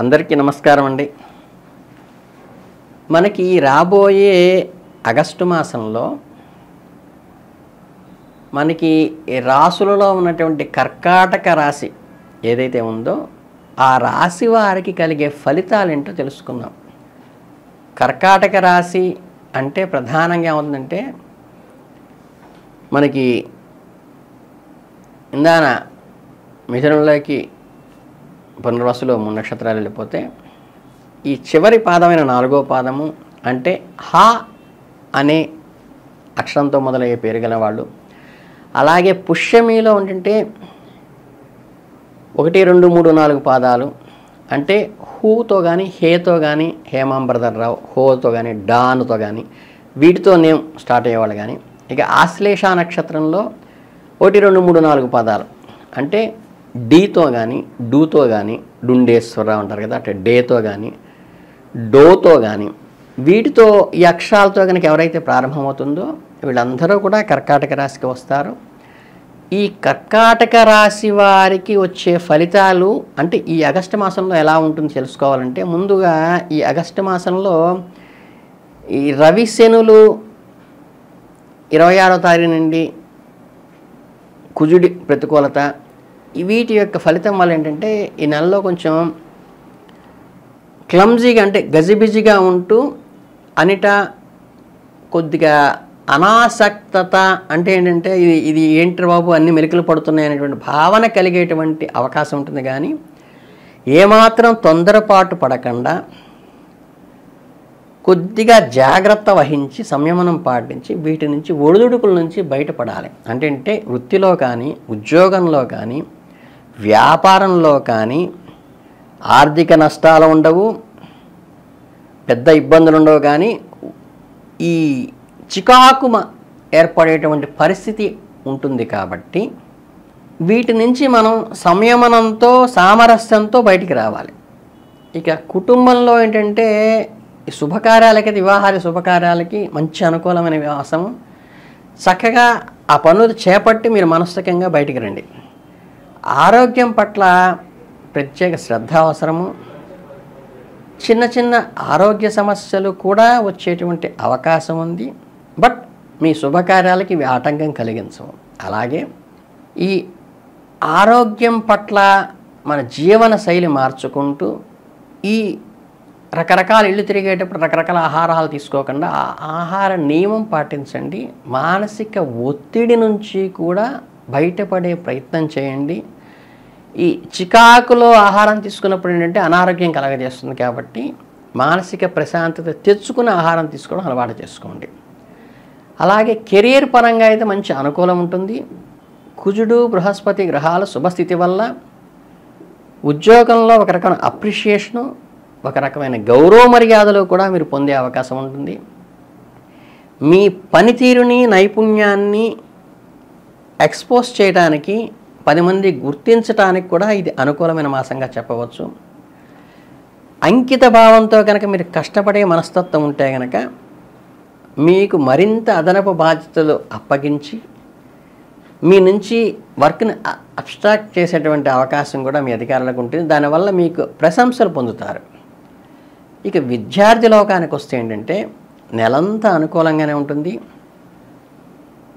అందరికీ నమస్కారం అండి. మనకి రాబోయే ఆగస్టు మాసంలో మనకి రాశులలో ఉన్నటువంటి కర్కాటక రాశి ఏదైతే ఉందో ఆ రాశి వారికి కలిగే ఫలితాలు ఏంటో తెలుసుకుందాం. కర్కాటక రాశి అంటే ప్రధానంగా ఏముందంటే మనకి ఇందాన మిథునంలోకి పునర్వసులో 3 నక్షత్రాలు వెళ్ళిపోతే ఈ చివరి పాదమైన 4వ పాదము అంటే హ అనే అక్షరంతో మొదలయ్యే పేరు గల వాళ్ళు, అలాగే పుష్యమిలో ఉంటుంటే 1, 2, 3, 4 పాదాలు అంటే హూతో కానీ హేతో కానీ హేమాంబరధర్రావు, హోతో కానీ డానుతో కానీ వీటితో నేమ్ స్టార్ట్ అయ్యేవాళ్ళు. కానీ ఇక ఆశ్లేష నక్షత్రంలో 1, 2, 3, 4 పాదాలు అంటే డీతో కానీ డూతో కానీ డుండేశ్వరరావు అంటారు కదా, అంటే డేతో కానీ డోతో కానీ వీటితో ఈ అక్షరాలతో కనుక ఎవరైతే ప్రారంభమవుతుందో వీళ్ళందరూ కూడా కర్కాటక రాశికి వస్తారు. ఈ కర్కాటక రాశి వారికి వచ్చే ఫలితాలు అంటే ఈ ఆగస్టు మాసంలో ఎలా ఉంటుంది తెలుసుకోవాలంటే ముందుగా ఈ ఆగస్టు మాసంలో ఈ రవి శనులు 26వ తారీఖు నుండి కుజుడి ప్రతికూలత వీటి యొక్క ఫలితం వల్ల ఏంటంటే ఈ నెలలో కొంచెం క్లమ్జీగా అంటే గజిబిజిగా ఉంటూ అన్నిటా కొద్దిగా అనాసక్తత అంటే ఏంటంటే ఇది ఏంటి బాబు అన్ని మెలికలు పడుతున్నాయి అనేటువంటి భావన కలిగేటువంటి అవకాశం ఉంటుంది. కానీ ఏమాత్రం తొందరపాటు పడకుండా కొద్దిగా జాగ్రత్త వహించి సంయమనం పాటించి వీటి నుంచి ఒడిదుడుకుల నుంచి బయటపడాలి. అంటే వృత్తిలో కానీ ఉద్యోగంలో కానీ వ్యాపారంలో కానీ ఆర్థిక నష్టాలు ఉండవు, పెద్ద ఇబ్బందులు ఉండవు. కానీ ఈ చికాకు ఏర్పడేటువంటి పరిస్థితి ఉంటుంది. కాబట్టి వీటి నుంచి మనం సంయమనంతో సామరస్యంతో బయటికి రావాలి. ఇక కుటుంబంలో ఏంటంటే శుభకార్యాలకి వివాహాల శుభకార్యాలకి మంచి అనుకూలమైన వివాసము చక్కగా ఆ పనులు చేపట్టి మీరు మనస్తకంగా బయటికి రండి. ఆరోగ్యం పట్ల ప్రత్యేక శ్రద్ధ అవసరము. చిన్న చిన్న ఆరోగ్య సమస్యలు కూడా వచ్చేటువంటి అవకాశం ఉంది. బట్ మీ శుభకార్యాలకి ఇవి ఆటంకం కలిగించవు. అలాగే ఈ ఆరోగ్యం పట్ల మన జీవన శైలి మార్చుకుంటూ ఈ రకరకాల ఇళ్ళు తిరిగేటప్పుడు రకరకాల ఆహారాలు తీసుకోకుండా ఆహార నియమం పాటించండి. మానసిక ఒత్తిడి నుంచి కూడా బయటపడే ప్రయత్నం చేయండి. ఈ చికాకులో ఆహారం తీసుకున్నప్పుడు ఏంటంటే అనారోగ్యం కలగజేస్తుంది. కాబట్టి మానసిక ప్రశాంతత తెచ్చుకుని ఆహారం తీసుకోవడం అలవాటు చేసుకోండి. అలాగే కెరీర్ పరంగా అయితే మంచి అనుకూలం ఉంటుంది. కుజుడు బృహస్పతి గ్రహాల శుభస్థితి వల్ల ఉద్యోగంలో ఒక రకమైన అప్రిషియేషను, ఒక రకమైన గౌరవ మర్యాదలు కూడా మీరు పొందే అవకాశం ఉంటుంది. మీ పనితీరుని నైపుణ్యాన్ని ఎక్స్పోజ్ చేయడానికి 10 మంది గుర్తించడానికి కూడా ఇది అనుకూలమైన మాసంగా చెప్పవచ్చు. అంకిత భావంతో కనుక మీరు కష్టపడే మనస్తత్వం ఉంటే కనుక మీకు మరింత అదనపు బాధ్యతలు అప్పగించి మీ నుంచి వర్క్ని అబ్స్ట్రాక్ట్ చేసేటువంటి అవకాశం కూడా మీ అధికారులకు ఉంటుంది. దానివల్ల మీకు ప్రశంసలు పొందుతారు. ఇక విద్యార్థి లోకానికి వస్తే ఏంటంటే నెలంతా అనుకూలంగానే ఉంటుంది.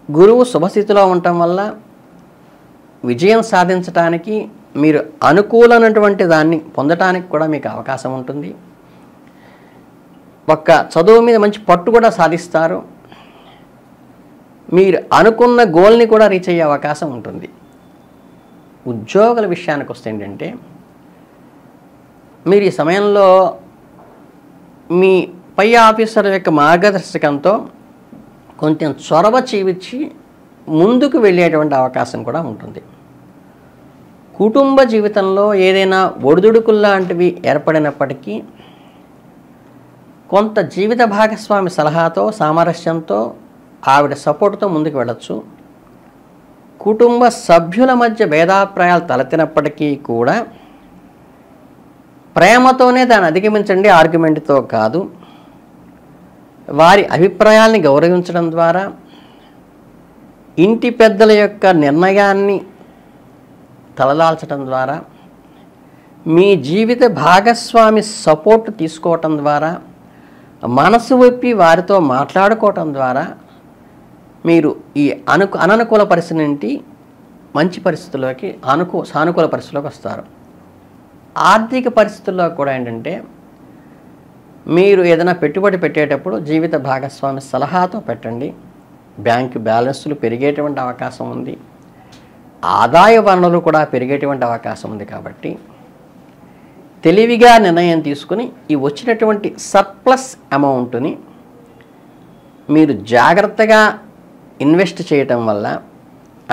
గురువు శుభస్థితిలో ఉండటం వల్ల విజయం సాధించడానికి మీరు అనుకూలమైనటువంటి దాన్ని పొందటానికి కూడా మీకు అవకాశం ఉంటుంది. ఒక్క చదువు మీద మంచి పట్టు కూడా సాధిస్తారు. మీరు అనుకున్న గోల్ని కూడా రీచ్ అయ్యే అవకాశం ఉంటుంది. ఉద్యోగుల విషయానికి వస్తే ఏంటంటే మీరు ఈ సమయంలో మీ పై ఆఫీసర్ యొక్క మార్గదర్శకంతో కొంచెం చొరవ చూపించి ముందుకు వెళ్ళేటువంటి అవకాశం కూడా ఉంటుంది. కుటుంబ జీవితంలో ఏదైనా ఒడిదుడుకులు లాంటివి ఏర్పడినప్పటికీ కొంత జీవిత భాగస్వామి సలహాతో సామరస్యంతో ఆవిడ సపోర్ట్తో ముందుకు వెళ్ళచ్చు. కుటుంబ సభ్యుల మధ్య భేదాభిప్రాయాలు తలెత్తినప్పటికీ కూడా ప్రేమతోనే దాన్ని అధిగమించండి, ఆర్గ్యుమెంట్తో కాదు. వారి అభిప్రాయాల్ని గౌరవించడం ద్వారా ఇంటి పెద్దల యొక్క నిర్ణయాన్ని తలదాల్చడం ద్వారా మీ జీవిత భాగస్వామి సపోర్ట్ తీసుకోవటం ద్వారా, మనసు విప్పి వారితో మాట్లాడుకోవటం ద్వారా మీరు ఈ అననుకూల పరిస్థితి నుండి మంచి పరిస్థితుల్లోకి సానుకూల పరిస్థితిలోకి వస్తారు. ఆర్థిక పరిస్థితుల్లో కూడా ఏంటంటే, మీరు ఏదైనా పెట్టుబడి పెట్టేటప్పుడు జీవిత భాగస్వామి సలహాతో పెట్టండి. బ్యాంక్ బ్యాలెన్సులు పెరిగేటువంటి అవకాశం ఉంది, ఆదాయ వనరులు కూడా పెరిగేటువంటి అవకాశం ఉంది. కాబట్టి తెలివిగా నిర్ణయం తీసుకుని ఈ వచ్చినటువంటి సర్ప్లస్ అమౌంట్ని మీరు జాగ్రత్తగా ఇన్వెస్ట్ చేయటం వల్ల,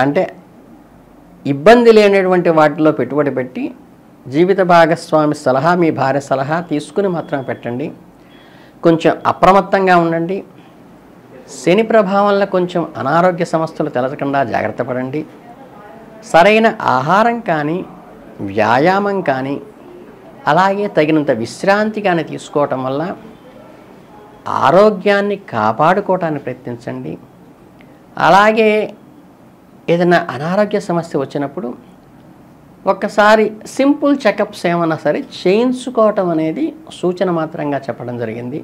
అంటే ఇబ్బంది లేనటువంటి వాటిలో పెట్టుబడి పెట్టి జీవిత భాగస్వామి సలహా, మీ భార్య సలహా తీసుకుని మాత్రం పెట్టండి. కొంచెం అప్రమత్తంగా ఉండండి. శని ప్రభావం వల్ల కొంచెం అనారోగ్య సమస్యలు తలెత్తకుండా జాగ్రత్త పడండి. సరైన ఆహారం కానీ, వ్యాయామం కానీ, అలాగే తగినంత విశ్రాంతి కానీ తీసుకోవటం వల్ల ఆరోగ్యాన్ని కాపాడుకోవటానికి ప్రయత్నించండి. అలాగే ఏదైనా అనారోగ్య సమస్య వచ్చినప్పుడు ఒక్కసారి సింపుల్ చెకప్స్ ఏమన్నా సరే చేయించుకోవటం అనేది సూచన మాత్రంగా చెప్పడం జరిగింది.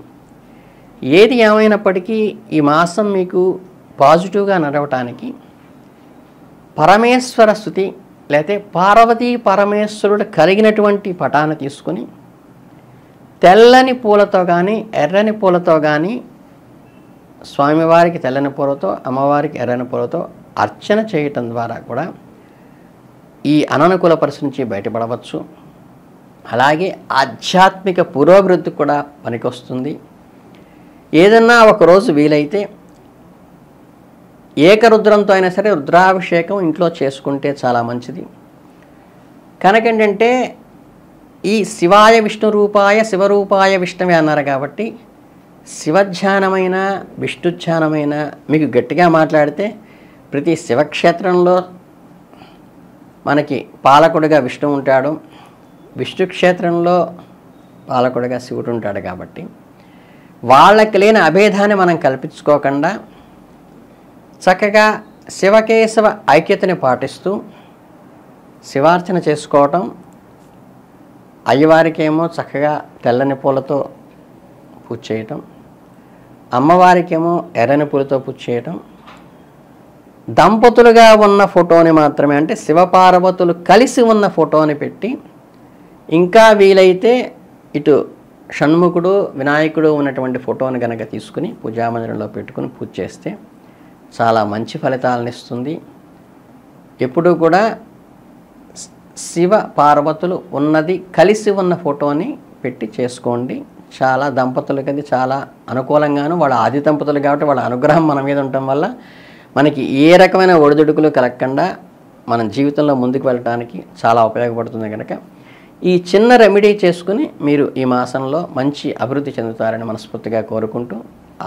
ఏది ఏమైనప్పటికీ ఈ మాసం మీకు పాజిటివ్గా నడవటానికి పరమేశ్వర స్తుతి లేకపోతే పార్వతీ పరమేశ్వరుడు కలిగినటువంటి పటాన్ని తీసుకుని తెల్లని పూలతో కానీ ఎర్రని పూలతో కానీ, స్వామివారికి తెల్లని పూలతో, అమ్మవారికి ఎర్రని పూలతో అర్చన చేయటం ద్వారా కూడా ఈ అననుకూల పరిస్థితి నుంచి బయటపడవచ్చు. అలాగే ఆధ్యాత్మిక పురోభివృద్ధి కూడా పనికొస్తుంది. ఏదన్నా ఒకరోజు వీలైతే ఏకరుద్రంతో అయినా సరే రుద్రాభిషేకం ఇంట్లో చేసుకుంటే చాలా మంచిది. కనుకేంటంటే ఈ శివాయ విష్ణు రూపాయ శివరూపాయ విష్ణువే అన్నారు కాబట్టి శివధ్యానమైన విష్ణుధ్యానమైన మీకు గట్టిగా మాట్లాడితే ప్రతి శివక్షేత్రంలో మనకి పాలకుడిగా విష్ణు ఉంటాడు, విష్ణు క్షేత్రంలో పాలకుడిగా శివుడు ఉంటాడు. కాబట్టి వాళ్ళకి లేని అభేదాన్ని మనం కల్పించుకోకుండా చక్కగా శివకేశవ ఐక్యతని పాటిస్తూ శివార్చన చేసుకోవటం, అయ్యవారికేమో చక్కగా తెల్లని పూలతో పూజ చేయటం, అమ్మవారికేమో ఎర్రని పూలతో పూజ చేయటం, దంపతులుగా ఉన్న ఫోటోని మాత్రమే, అంటే శివపార్వతులు కలిసి ఉన్న ఫోటోని పెట్టి, ఇంకా వీలైతే ఇటు షణ్ముఖుడు వినాయకుడు ఉన్నటువంటి ఫోటోని కనుక తీసుకుని పూజామందిరంలో పెట్టుకుని పూజ చేస్తే చాలా మంచి ఫలితాలను ఇస్తుంది. ఎప్పుడూ కూడా శివ పార్వతులు ఉన్నది కలిసి ఉన్న ఫోటోని పెట్టి చేసుకోండి. చాలా దంపతులకి అది చాలా అనుకూలంగాను, వాళ్ళ ఆది దంపతులు కాబట్టి వాళ్ళ అనుగ్రహం మన మీద ఉండటం వల్ల మనకి ఏ రకమైన ఒడిదుడుకులు కలగకుండా మనం జీవితంలో ముందుకు వెళ్ళడానికి చాలా ఉపయోగపడుతుంది. కనుక ఈ చిన్న రెమెడీ చేసుకుని మీరు ఈ మాసంలో మంచి అభివృద్ధి చెందుతారని మనస్ఫూర్తిగా కోరుకుంటూ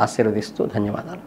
ఆశీర్వదిస్తూ ధన్యవాదాలు.